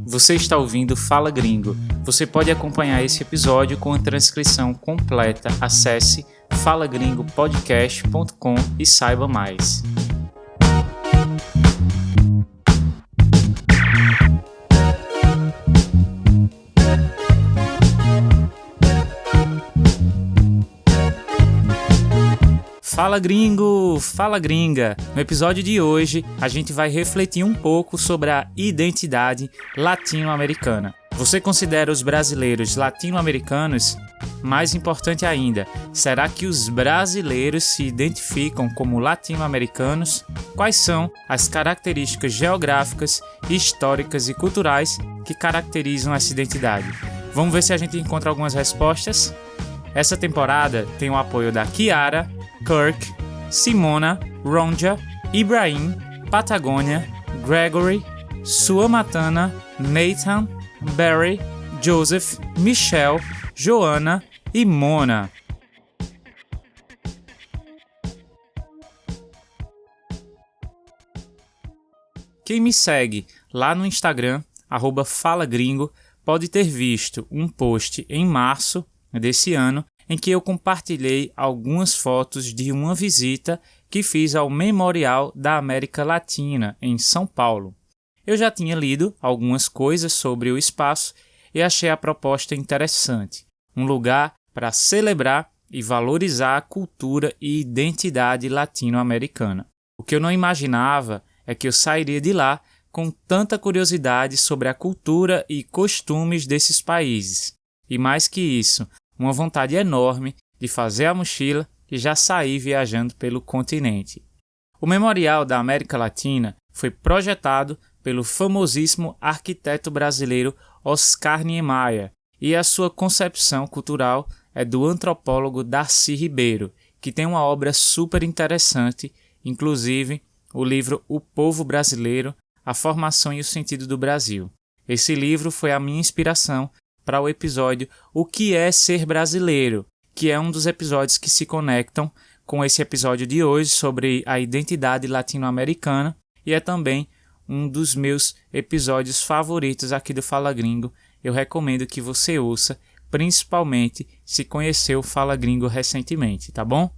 Você está ouvindo Fala Gringo. Você pode acompanhar esse episódio com a transcrição completa. Acesse falagringopodcast.com e saiba mais. Fala gringo, fala gringa! No episódio de hoje, a gente vai refletir um pouco sobre a identidade latino-americana. Você considera os brasileiros latino-americanos? Mais importante ainda, será que os brasileiros se identificam como latino-americanos? Quais são as características geográficas, históricas e culturais que caracterizam essa identidade? Vamos ver se a gente encontra algumas respostas? Essa temporada tem o apoio da Kiara, Kirk, Simona, Ronja, Ibrahim, Patagônia, Gregory, Suamatana, Nathan, Barry, Joseph, Michelle, Joana e Mona. Quem me segue lá no Instagram, @falagringo, pode ter visto um post em março desse ano em que eu compartilhei algumas fotos de uma visita que fiz ao Memorial da América Latina, em São Paulo. Eu já tinha lido algumas coisas sobre o espaço e achei a proposta interessante. Um lugar para celebrar e valorizar a cultura e identidade latino-americana. O que eu não imaginava é que eu sairia de lá com tanta curiosidade sobre a cultura e costumes desses países. E mais que isso, uma vontade enorme de fazer a mochila e já sair viajando pelo continente. O Memorial da América Latina foi projetado pelo famosíssimo arquiteto brasileiro Oscar Niemeyer e a sua concepção cultural é do antropólogo Darcy Ribeiro, que tem uma obra super interessante, inclusive o livro O Povo Brasileiro, a Formação e o Sentido do Brasil. Esse livro foi a minha inspiração para o episódio O que é ser brasileiro, que é um dos episódios que se conectam com esse episódio de hoje sobre a identidade latino-americana e é também um dos meus episódios favoritos aqui do Fala Gringo. Eu recomendo que você ouça, principalmente se conheceu o Fala Gringo recentemente, tá bom?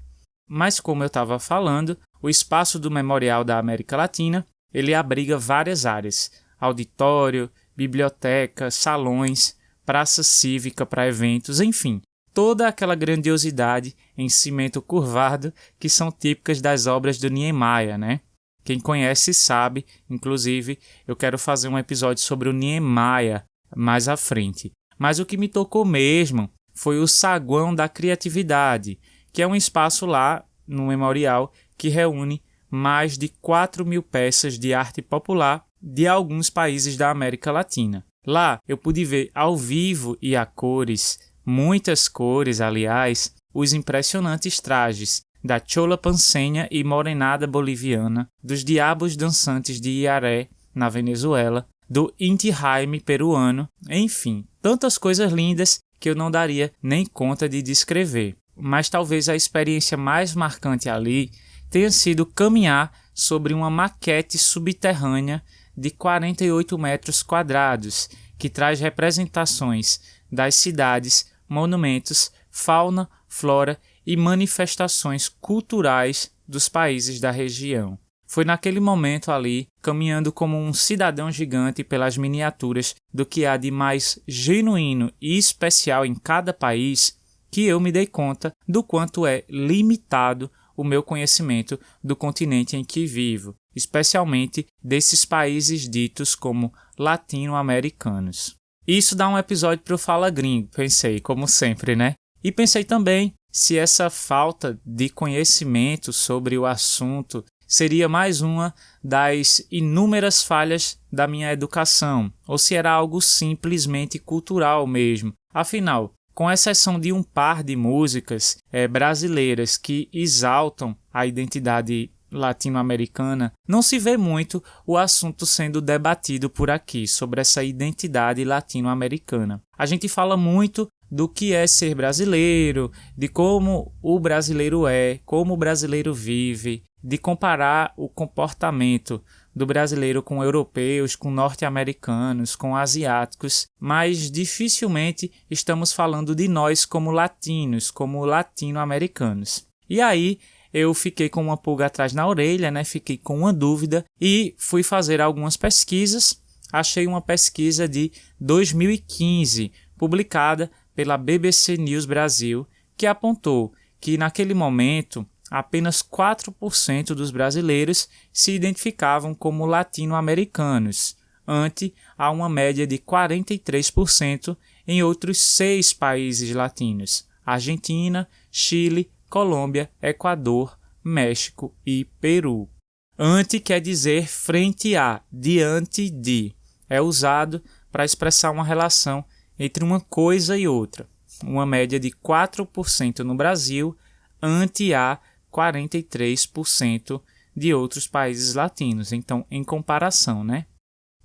Mas como eu estava falando, o espaço do Memorial da América Latina, ele abriga várias áreas: auditório, biblioteca, salões, praça cívica para eventos, enfim, toda aquela grandiosidade em cimento curvado que são típicas das obras do Niemeyer, né? Quem conhece sabe, inclusive eu quero fazer um episódio sobre o Niemeyer mais à frente. Mas o que me tocou mesmo foi o Saguão da Criatividade, que é um espaço lá no Memorial que reúne mais de 4.000 peças de arte popular de alguns países da América Latina. Lá eu pude ver ao vivo e a cores, muitas cores aliás, os impressionantes trajes da Chola Panceña e Morenada Boliviana, dos Diabos Dançantes de Iaré, na Venezuela, do Inti Raymi peruano, enfim, tantas coisas lindas que eu não daria nem conta de descrever. Mas talvez a experiência mais marcante ali tenha sido caminhar sobre uma maquete subterrânea de 48 metros quadrados, que traz representações das cidades, monumentos, fauna, flora e manifestações culturais dos países da região. Foi naquele momento ali, caminhando como um cidadão gigante pelas miniaturas do que há de mais genuíno e especial em cada país, que eu me dei conta do quanto é limitado o meu conhecimento do continente em que vivo, especialmente desses países ditos como latino-americanos. Isso dá um episódio para o Fala Gringo, pensei, como sempre, né? E pensei também se essa falta de conhecimento sobre o assunto seria mais uma das inúmeras falhas da minha educação, ou se era algo simplesmente cultural mesmo. Afinal, com exceção de um par de músicas brasileiras que exaltam a identidade latino-americana, não se vê muito o assunto sendo debatido por aqui sobre essa identidade latino-americana. A gente fala muito do que é ser brasileiro, de como o brasileiro é, como o brasileiro vive, de comparar o comportamento do brasileiro com europeus, com norte-americanos, com asiáticos, mas dificilmente estamos falando de nós como latinos, como latino-americanos. E aí eu fiquei com uma pulga atrás na orelha, né? Fiquei com uma dúvida e fui fazer algumas pesquisas. Achei uma pesquisa de 2015, publicada pela BBC News Brasil, que apontou que naquele momento apenas 4% dos brasileiros se identificavam como latino-americanos, ante a uma média de 43% em outros 6 países latinos: Argentina, Chile, Colômbia, Equador, México e Peru. Ante quer dizer frente a, diante de. É usado para expressar uma relação entre uma coisa e outra. Uma média de 4% no Brasil, ante a 43% de outros países latinos. Então, em comparação, né?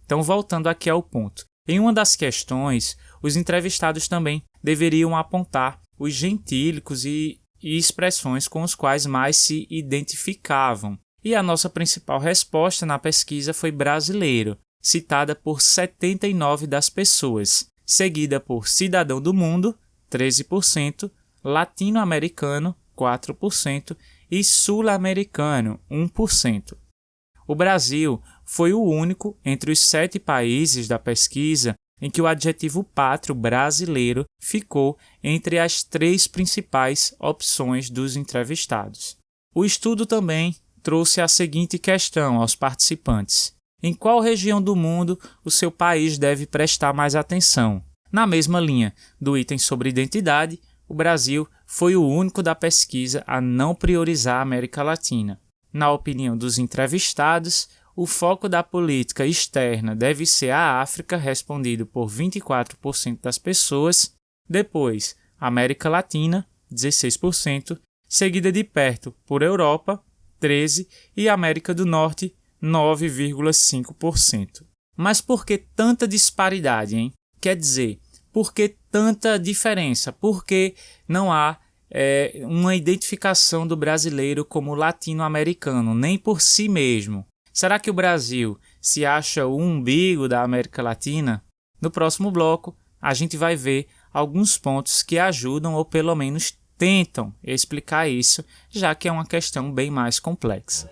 Então, voltando aqui ao ponto. Em uma das questões, os entrevistados também deveriam apontar os gentílicos e expressões com os quais mais se identificavam. E a nossa principal resposta na pesquisa foi brasileiro, citada por 79% das pessoas, seguida por cidadão do mundo, 13%, latino-americano, 4%, e sul-americano, 1%. O Brasil foi o único entre os 7 países da pesquisa em que o adjetivo pátrio brasileiro ficou entre as 3 principais opções dos entrevistados. O estudo também trouxe a seguinte questão aos participantes: em qual região do mundo o seu país deve prestar mais atenção? Na mesma linha do item sobre identidade, o Brasil foi o único da pesquisa a não priorizar a América Latina. Na opinião dos entrevistados, o foco da política externa deve ser a África, respondido por 24% das pessoas, depois América Latina, 16%, seguida de perto por Europa, 13%, e América do Norte, 9,5%. Mas por que tanta disparidade, hein? Quer dizer, por que tanta diferença? Por que não há uma identificação do brasileiro como latino-americano, nem por si mesmo? Será que o Brasil se acha o umbigo da América Latina? No próximo bloco, a gente vai ver alguns pontos que ajudam ou pelo menos tentam explicar isso, já que é uma questão bem mais complexa.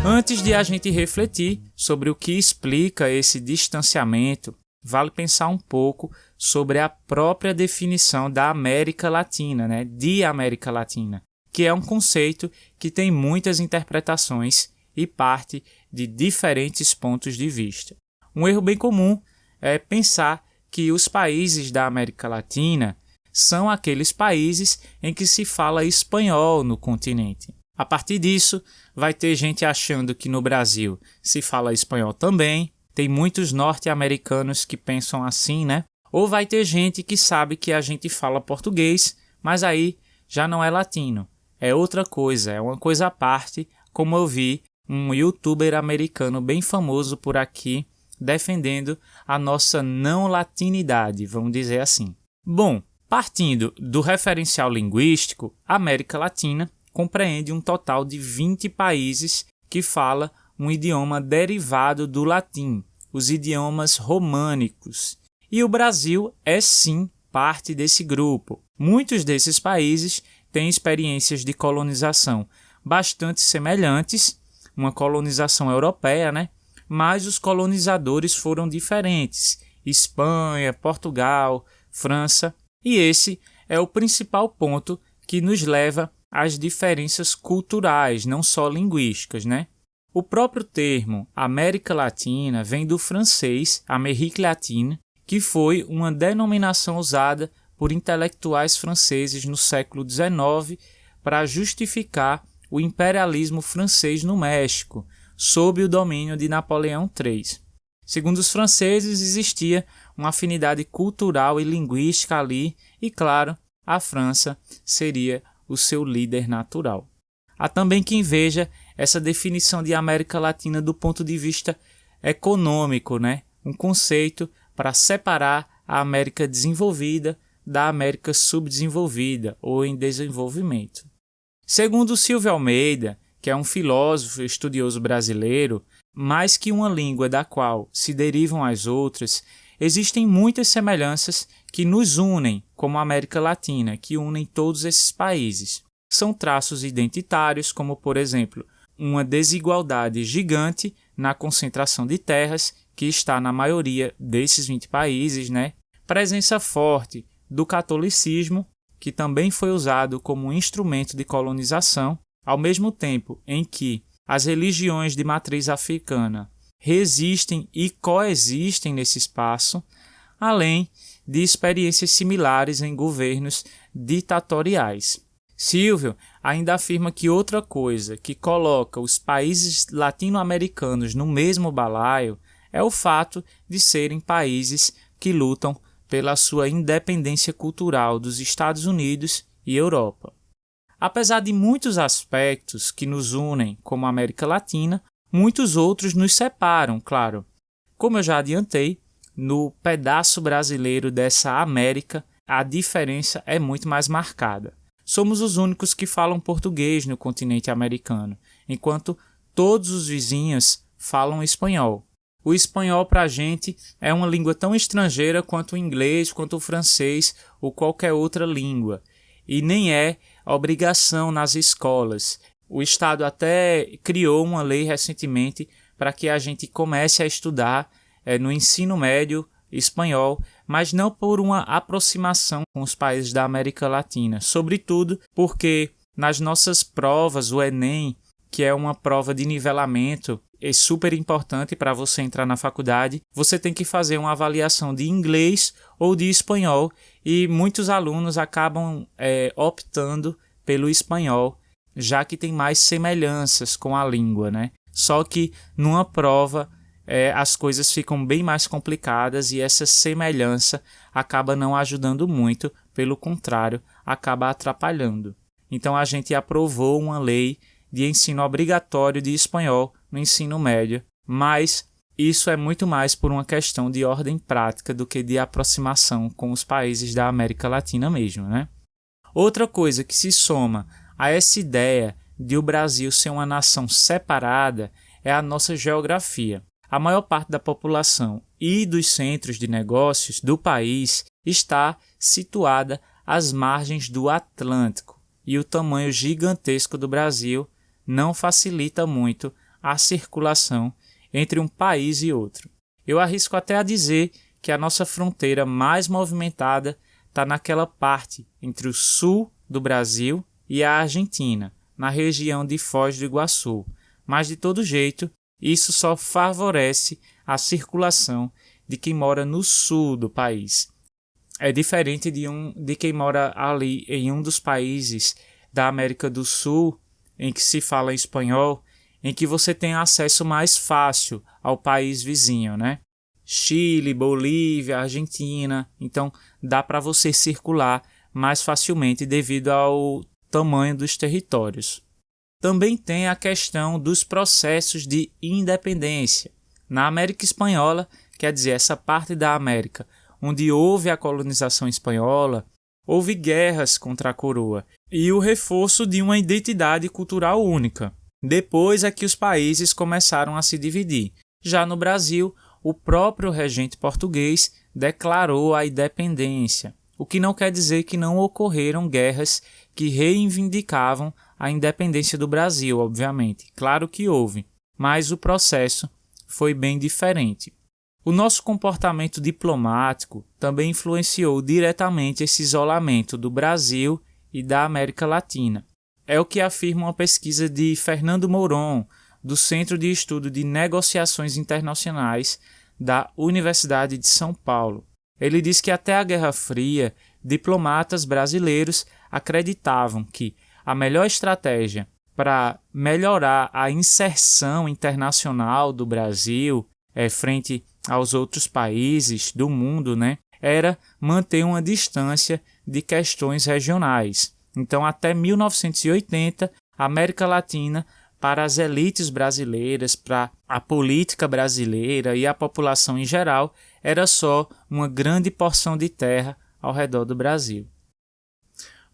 Antes de a gente refletir sobre o que explica esse distanciamento, vale pensar um pouco sobre a própria definição da América Latina, né? De América Latina, que é um conceito que tem muitas interpretações e parte de diferentes pontos de vista. Um erro bem comum é pensar que os países da América Latina são aqueles países em que se fala espanhol no continente. A partir disso, vai ter gente achando que no Brasil se fala espanhol também. Tem muitos norte-americanos que pensam assim, né? Ou vai ter gente que sabe que a gente fala português, mas aí já não é latino. É outra coisa, é uma coisa à parte, como eu vi um youtuber americano bem famoso por aqui defendendo a nossa não latinidade, vamos dizer assim. Bom, partindo do referencial linguístico, a América Latina compreende um total de 20 países que falam um idioma derivado do latim, os idiomas românicos. E o Brasil é sim parte desse grupo. Muitos desses países têm experiências de colonização bastante semelhantes, uma colonização europeia, né? Mas os colonizadores foram diferentes: Espanha, Portugal, França. E esse é o principal ponto que nos leva às diferenças culturais, não só linguísticas, né? O próprio termo América Latina vem do francês Amérique latine, que foi uma denominação usada por intelectuais franceses no século XIX para justificar o imperialismo francês no México, sob o domínio de Napoleão III. Segundo os franceses, existia uma afinidade cultural e linguística ali e, claro, a França seria o seu líder natural. Há também quem veja essa definição de América Latina do ponto de vista econômico, né? Um conceito para separar a América desenvolvida da América subdesenvolvida ou em desenvolvimento. Segundo Silvio Almeida, que é um filósofo e estudioso brasileiro, mais que uma língua da qual se derivam as outras, existem muitas semelhanças que nos unem, como a América Latina, que unem todos esses países. São traços identitários, como, por exemplo, uma desigualdade gigante na concentração de terras, que está na maioria desses 20 países, né? Presença forte do catolicismo, que também foi usado como um instrumento de colonização, ao mesmo tempo em que as religiões de matriz africana resistem e coexistem nesse espaço, além de experiências similares em governos ditatoriais. Silvio ainda afirma que outra coisa que coloca os países latino-americanos no mesmo balaio é o fato de serem países que lutam pela sua independência cultural dos Estados Unidos e Europa. Apesar de muitos aspectos que nos unem como América Latina, muitos outros nos separam, claro. Como eu já adiantei, no pedaço brasileiro dessa América, a diferença é muito mais marcada. Somos os únicos que falam português no continente americano, enquanto todos os vizinhos falam espanhol. O espanhol para a gente é uma língua tão estrangeira quanto o inglês, quanto o francês ou qualquer outra língua. E nem é obrigação nas escolas. O Estado até criou uma lei recentemente para que a gente comece a estudar no ensino médio espanhol, mas não por uma aproximação com os países da América Latina. Sobretudo porque nas nossas provas, o Enem, que é uma prova de nivelamento, é super importante para você entrar na faculdade, você tem que fazer uma avaliação de inglês ou de espanhol, e muitos alunos acabam optando pelo espanhol, já que tem mais semelhanças com a língua, né? Só que numa prova as coisas ficam bem mais complicadas e essa semelhança acaba não ajudando muito, pelo contrário, acaba atrapalhando. Então a gente aprovou uma lei de ensino obrigatório de espanhol no ensino médio, mas isso é muito mais por uma questão de ordem prática do que de aproximação com os países da América Latina mesmo, né? Outra coisa que se soma a essa ideia de o Brasil ser uma nação separada é a nossa geografia. A maior parte da população e dos centros de negócios do país está situada às margens do Atlântico, e o tamanho gigantesco do Brasil não facilita muito a circulação entre um país e outro. Eu arrisco até a dizer que a nossa fronteira mais movimentada está naquela parte entre o sul do Brasil e a Argentina, na região de Foz do Iguaçu. Mas, de todo jeito, isso só favorece a circulação de quem mora no sul do país. É diferente de quem mora ali em um dos países da América do Sul, em que se fala espanhol, em que você tem acesso mais fácil ao país vizinho, né? Chile, Bolívia, Argentina. Então, dá para você circular mais facilmente devido ao tamanho dos territórios. Também tem a questão dos processos de independência. Na América Espanhola, quer dizer, essa parte da América onde houve a colonização espanhola, houve guerras contra a coroa e o reforço de uma identidade cultural única. Depois é que os países começaram a se dividir. Já no Brasil, o próprio regente português declarou a independência, o que não quer dizer que não ocorreram guerras que reivindicavam a independência do Brasil, obviamente. Claro que houve, mas o processo foi bem diferente. O nosso comportamento diplomático também influenciou diretamente esse isolamento do Brasil e da América Latina. É o que afirma uma pesquisa de Fernando Moron, do Centro de Estudo de Negociações Internacionais da Universidade de São Paulo. Ele diz que até a Guerra Fria, diplomatas brasileiros acreditavam que a melhor estratégia para melhorar a inserção internacional do Brasil frente aos outros países do mundo, né, era manter uma distância de questões regionais. Então, até 1980, a América Latina, para as elites brasileiras, para a política brasileira e a população em geral, era só uma grande porção de terra ao redor do Brasil.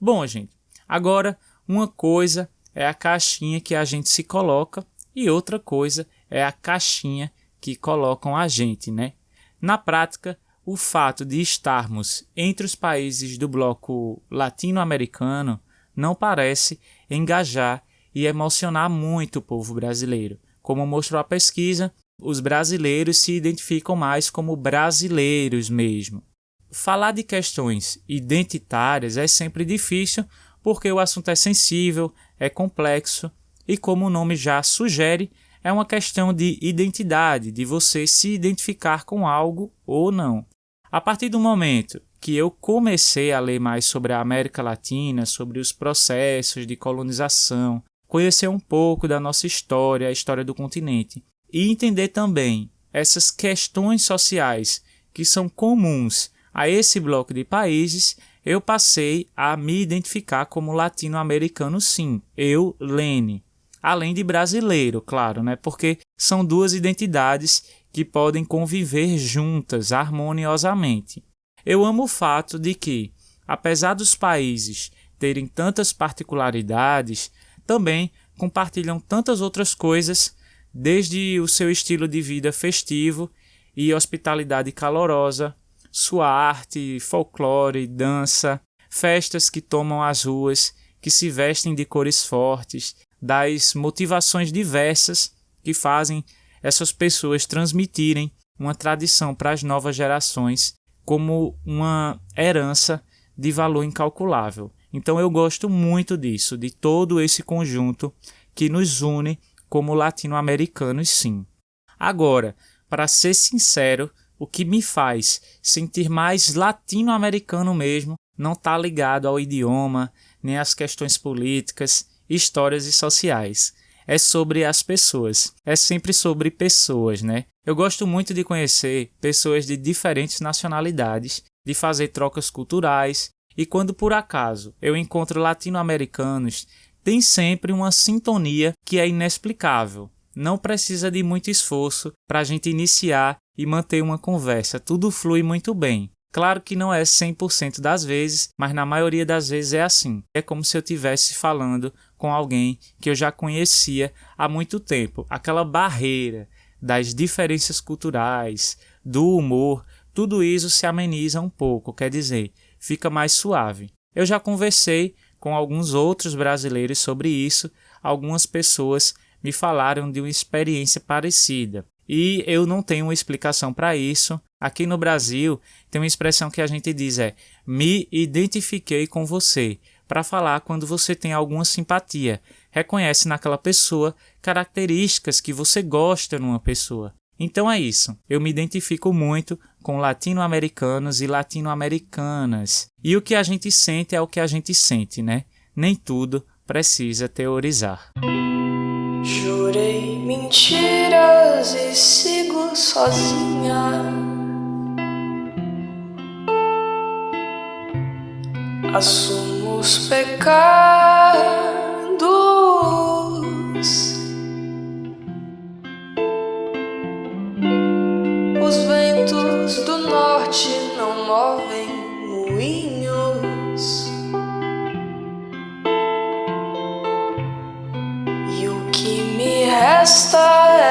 Bom, gente, agora uma coisa é a caixinha que a gente se coloca e outra coisa é a caixinha que colocam a gente, né? Na prática, o fato de estarmos entre os países do bloco latino-americano não parece engajar e emocionar muito o povo brasileiro. Como mostrou a pesquisa, os brasileiros se identificam mais como brasileiros mesmo. Falar de questões identitárias é sempre difícil porque o assunto é sensível, é complexo e, como o nome já sugere, é uma questão de identidade, de você se identificar com algo ou não. A partir do momento que eu comecei a ler mais sobre a América Latina, sobre os processos de colonização, conhecer um pouco da nossa história, a história do continente, e entender também essas questões sociais que são comuns a esse bloco de países, eu passei a me identificar como latino-americano sim, eu, Lene. Além de brasileiro, claro, né? Porque são duas identidades que podem conviver juntas harmoniosamente. Eu amo o fato de que, apesar dos países terem tantas particularidades, também compartilham tantas outras coisas, desde o seu estilo de vida festivo e hospitalidade calorosa, sua arte, folclore, dança, festas que tomam as ruas, que se vestem de cores fortes, das motivações diversas que fazem essas pessoas transmitirem uma tradição para as novas gerações como uma herança de valor incalculável. Então eu gosto muito disso, de todo esse conjunto que nos une como latino-americanos, sim. Agora, para ser sincero, o que me faz sentir mais latino-americano mesmo não está ligado ao idioma, nem às questões políticas, histórias e sociais. É sobre as pessoas. É sempre sobre pessoas, né? Eu gosto muito de conhecer pessoas de diferentes nacionalidades, de fazer trocas culturais, e quando por acaso eu encontro latino-americanos, tem sempre uma sintonia que é inexplicável. Não precisa de muito esforço para a gente iniciar e manter uma conversa. Tudo flui muito bem. Claro que não é 100% das vezes, mas na maioria das vezes é assim. É como se eu estivesse falando com alguém que eu já conhecia há muito tempo. Aquela barreira das diferenças culturais, do humor, tudo isso se ameniza um pouco, quer dizer, fica mais suave. Eu já conversei com alguns outros brasileiros sobre isso, algumas pessoas me falaram de uma experiência parecida. E eu não tenho uma explicação para isso. Aqui no Brasil, tem uma expressão que a gente diz me identifiquei com você, para falar quando você tem alguma simpatia, reconhece naquela pessoa características que você gosta numa pessoa. Então é isso, eu me identifico muito com latino-americanos e latino-americanas. E o que a gente sente é o que a gente sente, né? Nem tudo precisa teorizar. Jurei mentiras e sigo sozinha. Assumo os pecados. Os ventos do norte não movem moinhos. E o que me resta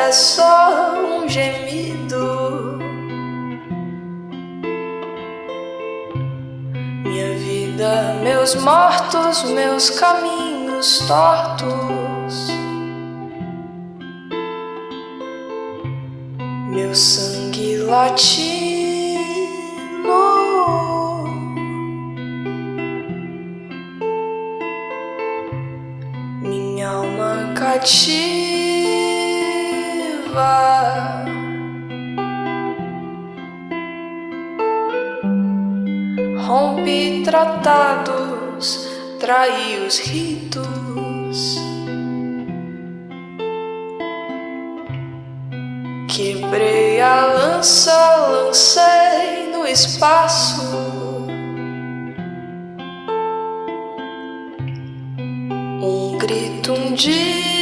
é só um gemido. Minha vida, meus mortos, meus caminhos tortos. Meu sangue latino. Minha alma cativa. Rompi tratados, traí os ritos. Quebrei a lança, lancei no espaço. Um grito, um desabafo.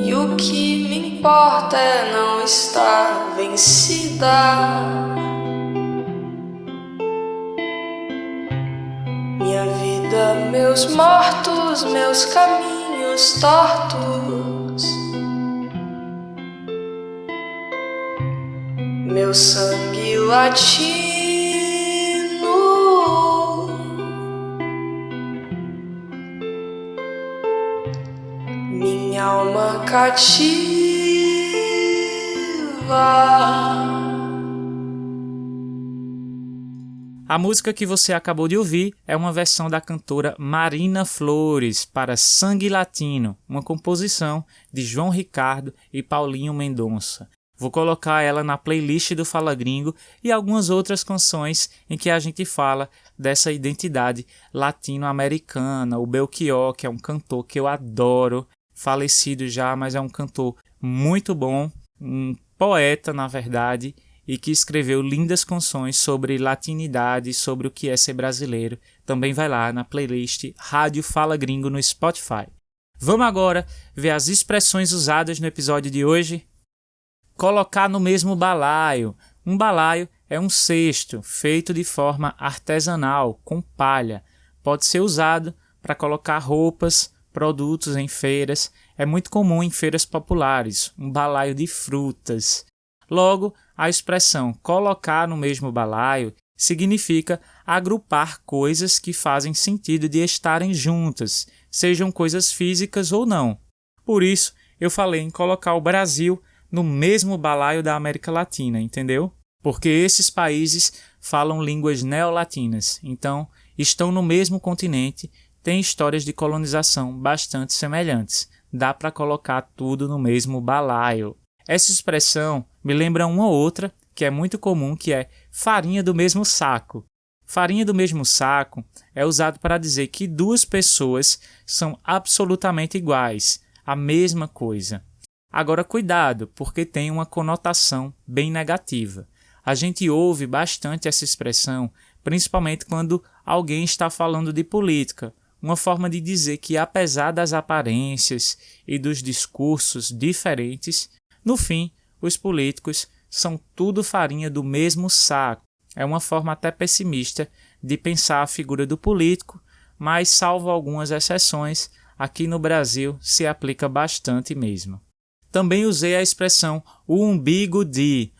E o que me importa é não estar vencida. Minha vida, meus mortos, meus caminhos tortos, meu sangue latino, minha alma cativa. A música que você acabou de ouvir é uma versão da cantora Marina Flores para Sangue Latino, uma composição de João Ricardo e Paulinho Mendonça. Vou colocar ela na playlist do Fala Gringo e algumas outras canções em que a gente fala dessa identidade latino-americana. O Belchior, que é um cantor que eu adoro, falecido já, mas é um cantor muito bom, um poeta, na verdade, e que escreveu lindas canções sobre latinidade, sobre o que é ser brasileiro. Também vai lá na playlist Rádio Fala Gringo no Spotify. Vamos agora ver as expressões usadas no episódio de hoje? Colocar no mesmo balaio. Um balaio é um cesto feito de forma artesanal, com palha. Pode ser usado para colocar roupas, produtos em feiras. É muito comum em feiras populares, um balaio de frutas. Logo, a expressão colocar no mesmo balaio significa agrupar coisas que fazem sentido de estarem juntas, sejam coisas físicas ou não. Por isso, eu falei em colocar o Brasil no mesmo balaio da América Latina, entendeu? Porque esses países falam línguas neolatinas, então estão no mesmo continente, têm histórias de colonização bastante semelhantes. Dá para colocar tudo no mesmo balaio. Essa expressão me lembra uma outra que é muito comum, que é farinha do mesmo saco. Farinha do mesmo saco é usado para dizer que duas pessoas são absolutamente iguais, a mesma coisa. Agora cuidado, porque tem uma conotação bem negativa. A gente ouve bastante essa expressão, principalmente quando alguém está falando de política. Uma forma de dizer que, apesar das aparências e dos discursos diferentes, no fim, os políticos são tudo farinha do mesmo saco. É uma forma até pessimista de pensar a figura do político, mas, salvo algumas exceções, aqui no Brasil se aplica bastante mesmo. Também usei a expressão o umbigo de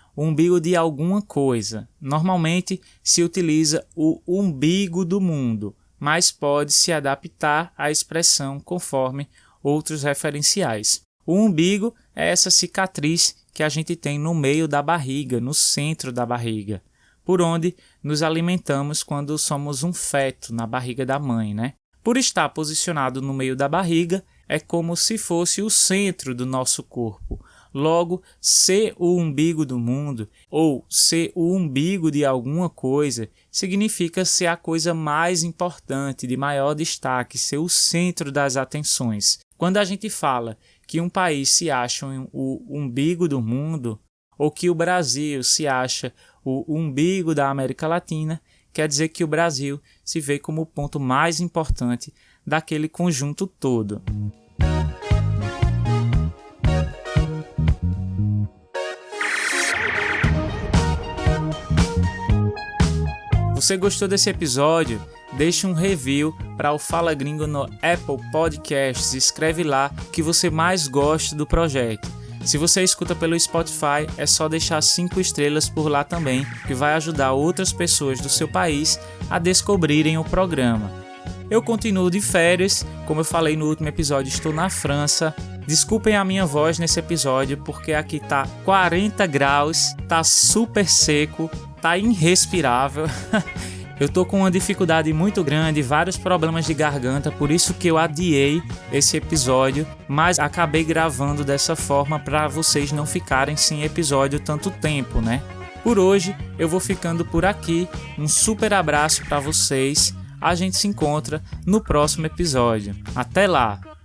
alguma coisa. Normalmente se utiliza o umbigo do mundo, mas pode se adaptar à expressão conforme outros referenciais. O umbigo é essa cicatriz que a gente tem no meio da barriga, no centro da barriga, por onde nos alimentamos quando somos um feto na barriga da mãe, né? Por estar posicionado no meio da barriga, é como se fosse o centro do nosso corpo. Logo, ser o umbigo do mundo ou ser o umbigo de alguma coisa significa ser a coisa mais importante, de maior destaque, ser o centro das atenções. Quando a gente fala que um país se acha o umbigo do mundo ou que o Brasil se acha o umbigo da América Latina, quer dizer que o Brasil se vê como o ponto mais importante daquele conjunto todo. Você gostou desse episódio? Deixe um review para o Fala Gringo no Apple Podcasts. Escreve lá o que você mais gosta do projeto. Se você escuta pelo Spotify, é só deixar 5 estrelas por lá também, que vai ajudar outras pessoas do seu país a descobrirem o programa. Eu continuo de férias, como eu falei no último episódio, estou na França. Desculpem a minha voz nesse episódio, porque aqui tá 40 graus, tá super seco, tá irrespirável. Eu tô com uma dificuldade muito grande, vários problemas de garganta, por isso que eu adiei esse episódio, mas acabei gravando dessa forma para vocês não ficarem sem episódio tanto tempo, né? Por hoje eu vou ficando por aqui, um super abraço para vocês, a gente se encontra no próximo episódio. Até lá!